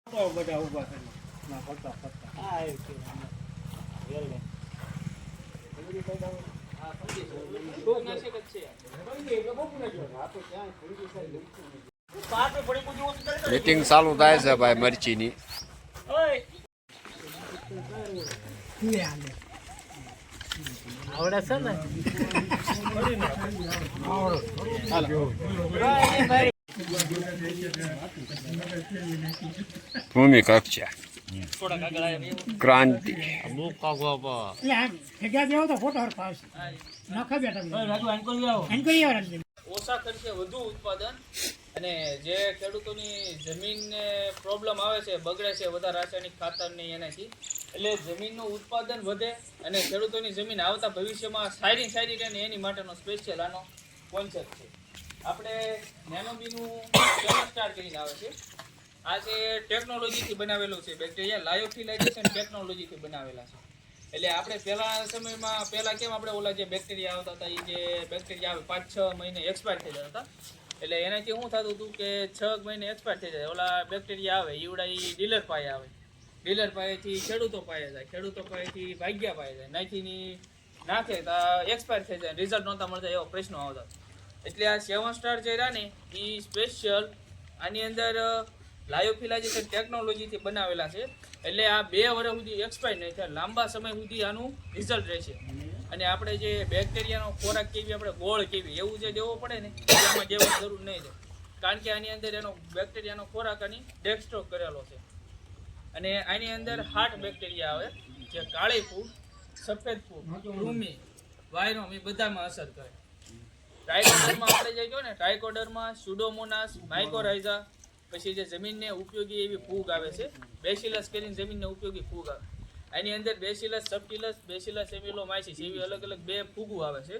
બધા ઉભા કરી ના ફરતા ફરતા હા આવ્યું છે વેલ ને મીટિંગ ચાલુ થાય છે ભાઈ મરચીની. આવડે છે ને ભૂમિ કક્ષા ક્રાંતિ ઓછા ખર્ચે વધુ ઉત્પાદન અને જે ખેડૂતોની જમીનને પ્રોબ્લેમ આવે છે, બગડે છે વધારે રાસાયણિક ખાતરની એનાથી, એટલે જમીનનું ઉત્પાદન વધે અને ખેડૂતોની જમીન આવતા ભવિષ્યમાં સારી રહે ને એની માટેનો સ્પેશિયલ આનો કોન્સેપ્ટ છે. આપણે નેનોબીનું સ્ટાર કરીને આવે છે. આ જે ટેકનોલોજીથી બનાવેલું છે બેક્ટેરિયા, લાયોફિલાઇઝેશન ટેકનોલોજીથી બનાવેલા છે. એટલે આપણે પહેલા કેમ આપણે ઓલા જે બેક્ટેરિયા આવતા હતા, એ જે બેક્ટેરિયા આવે 5-6 મહિને એક્સપાયર થઈ જતા હતા. એટલે એનાથી શું થતું હતું કે 6 મહિને એક્સપાયર થઈ જાય. ઓલા બેક્ટેરિયા આવે ઈવડા એ ડીલર પાસે આવે, ડીલર પાસેથી ખેડૂતો પાસે જાય, ખેડૂતો પાસેથી ભાગ્યા પાસે જાય, નાખીની નાખે તો એક્સપાયર થઈ જાય, રિઝલ્ટ નહોતા મળતા, એવો પ્રશ્નો આવતા. એટલે આ 7 સ્ટાર જે રહ્યા ને એ સ્પેશિયલ આની અંદર લાયોફિલાઇઝેશન ટેકનોલોજીથી બનાવેલા છે. એટલે આ 2 વર્ષ સુધી એક્સપાયર નહીં થાય, લાંબા સમય સુધી આનું રિઝલ્ટ રહેશે. અને આપણે જે બેક્ટેરિયાનો ખોરાક કેવી, આપણે ગોળ કેવી એવું જે દેવો પડે ને એમાં દેવાની જરૂર નહીં થાય, કારણ કે આની અંદર એનો બેક્ટેરિયાનો ખોરાક આની ડેક્સ્ટ્રો કરેલો છે. અને આની અંદર 8 બેક્ટેરિયા આવે, જે કાળી ફૂગ, સફેદ ફૂગ, કૃમિ, વાયરોમ, એ બધામાં અસર કરે. ટ્રાઇકોડર્મા આપણે જે કહો ને, ટ્રાઇકોડર્મા, સ્યુડોમોનાસ, માઇકોરાઇઝા, પછી જે જમીનને ઉપયોગી એવી ફૂગ આવે છે, બેસિલસ કરીને જમીનને ઉપયોગી ફૂગ આવે. આની અંદર બેસિલસ સબટિલસ, બેસિલસ એમિલોમાઇસિસ એવી અલગ અલગ 2 ફૂગો આવે છે.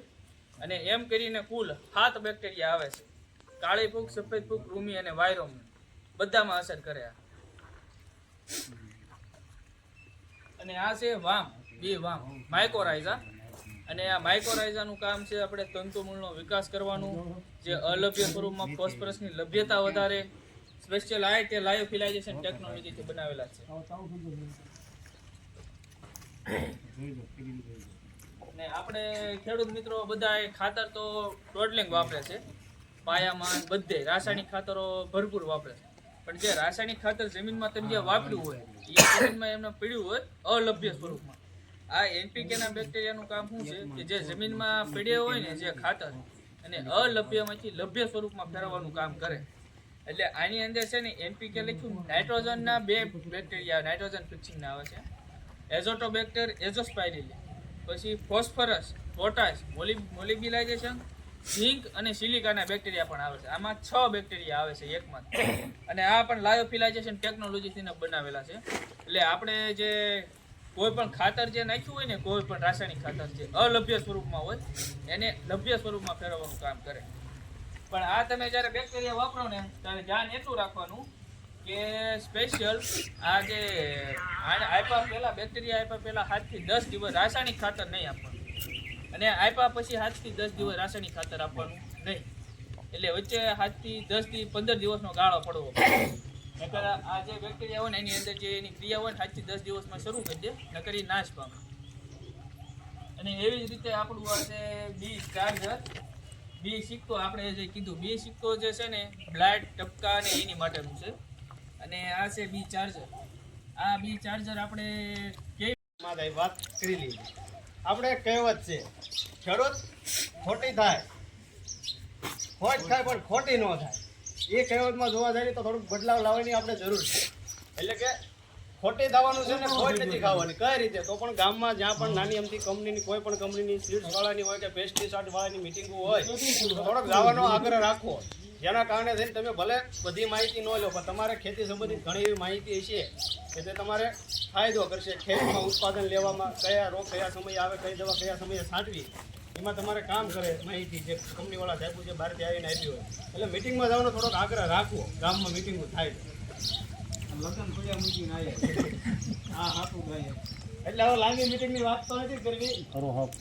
અને એમ કરીને કુલ 7 બેક્ટેરિયા આવે છે. કાળી ફૂગ, સફેદ ફૂગ, કૃમિ અને વાયરોમ બધામાં અસર કરે. અને આ છે વામ, માઇકોરાઇઝા. અને આ માઇકોરાઇઝાનું કામ છે આપણે તંતુમૂળનો વિકાસ કરવાનું, જે અલભ્ય સ્વરૂપમાં ફોસ્ફરસની લભ્યતા વધારે. સ્પેશિયલ આ તે લાયોફિલાઇઝેશન ટેકનોલોજીથી બનાવેલા છે. ને આપણે ખેડૂત મિત્રો બધા ખાતર તો ટોડલિંગ વાપરે છે, પાયામાં બધે રાસાયણિક ખાતરો ભરપૂર વાપરે છે. પણ જે રાસાયણિક ખાતર જમીનમાં તમે જે વાપર્યું હોય એ જમીનમાં એમને પીડ્યું હોય અલભ્ય સ્વરૂપમાં. આ એનપીકેના બેક્ટેરિયાનું કામ શું છે કે જે જમીનમાં પીડ્યા હોય ને જે ખાતર, અને અલભ્યમાંથી લભ્ય સ્વરૂપમાં ફેરવવાનું કામ કરે. એટલે આની અંદર છે ને એનપીકે લખ્યું, નાઇટ્રોજનના 2 બેક્ટેરિયા નાઇટ્રોજન ફિક્સિંગના આવે છે, એઝોટોબેક્ટર, એઝોસ્પાઇરિલી. પછી ફોસ્ફરસ, પોટાશ, મોલિબ્ડિલાઇઝેશન, ઝિંક અને સિલિકાના બેક્ટેરિયા પણ આવે છે. આમાં 6 બેક્ટેરિયા આવે છે એકમાં. અને આ પણ લાયોફિલાઇઝેશન ટેકનોલોજીથી બનાવેલા છે. એટલે આપણે જે કોઈ પણ ખાતર જે નાખ્યું હોય ને, કોઈ પણ રાસાયણિક ખાતર જે અલભ્ય સ્વરૂપમાં હોય એને લભ્ય સ્વરૂપમાં ફેરવવાનું કામ કરે. પણ આ તમે જ્યારે બેક્ટેરિયા વાપરો ને ત્યારે ધ્યાન એટલું રાખવાનું કે સ્પેશિયલ આ જે આપ્યા પહેલાં બેક્ટેરિયા આપ્યા પહેલાં 7 થી 10 દિવસ રાસાયણિક ખાતર નહીં આપવાનું, અને આપ્યા પછી 7 થી 10 દિવસ રાસાયણિક ખાતર આપવાનું નહીં. એટલે વચ્ચે 7 થી 10 થી 15 દિવસનો ગાળો પડવો. નકર આ જે બેક્ટેરિયા હોય ને એની અંદર જે એની ક્રિયા હોય ને 7 થી 10 દિવસમાં શરૂ કરી દે, નકર એ નાશ પામે. અને એવી જ રીતે આપણું આ છે બી ચાર્જર, બી સિક્કો. આપણે જે કીધું બી સિક્કો જે છે ને બ્લાડ, ટપકા અને એની માટેનું છે. અને આ છે બી ચાર્જર. આ બી ચાર્જર આપણે કેવી વાત કરી લીધી. આપણે કહેવત છે, ખેડૂત ખોટી થાય, ખોટ થાય પણ ખોટી ન થાય. એ કહેવતમાં જોવા જઈએ તો થોડુંક બદલાવ લાવવાની આપણે જરૂર છે. એટલે કે ખોટી થવાનું છે ને ખોટ નથી ખાવાની. કઈ રીતે? તો પણ ગામમાં જ્યાં પણ નાની અમથી કંપનીની, કોઈ પણ કંપનીની સીડ્સ વાળાની હોય કે પેસ્ટિસાઇડ વાળાની મિટિંગો હોય તો થોડોક જવાનો આગ્રહ રાખવો. જેના કારણે થઈને તમે ભલે બધી માહિતી ન લો, પણ તમારે ખેતી સંબંધિત ઘણી એવી માહિતી છે કે તે તમારે ફાયદો કરશે. ખેતીમાં ઉત્પાદન લેવામાં કયા રોગ કયા સમયે આવે, કઈ દવા કયા સમયે છાંટવી, એમાં તમારે કામ કરે માહિતી જે કંપનીવાળા સાહેબ જે બહારથી આવીને આપી હોય. એટલે મિટિંગમાં જવાનો થોડોક આગ્રહ રાખવો. ગામમાં મિટિંગો થાય લગ્ન પડ્યા મિટિંગ આવે હા હાથું થાય. એટલે હવે લાંબી મિટિંગની વાત તો નથી કરવી.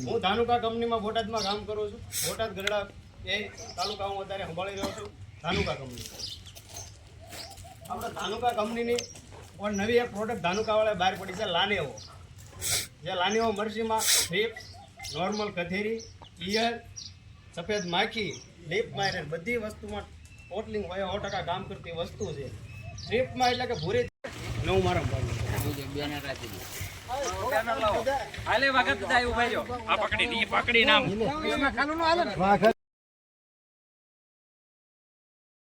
હું ધાનુકા કંપનીમાં બોટાદમાં કામ કરું છું. બોટાદ ગરડા એ તાલુકા હું અત્યારે સંભાળી રહ્યો છું. ધાનુકા કંપની, આપણે ધાનુકા કંપનીની પણ નવી એક પ્રોડક્ટ ધાનુકાવાળા બહાર પડી છે લાનેવો. જે લાનેવો મરચીમાં થ્રીપ્સ, નોર્મલ કથેરી, ઈયર, સફેદ માખી, લીપ માઇનર બધી વસ્તુમાં ટોટલિંગ હોય 100% કામ કરતી વસ્તુ છે. થ્રીપ્સમાં એટલે કે ભૂરી નવું મારા હાલે વખત જાય ઉભા રહ્યો. આ પકડી નામ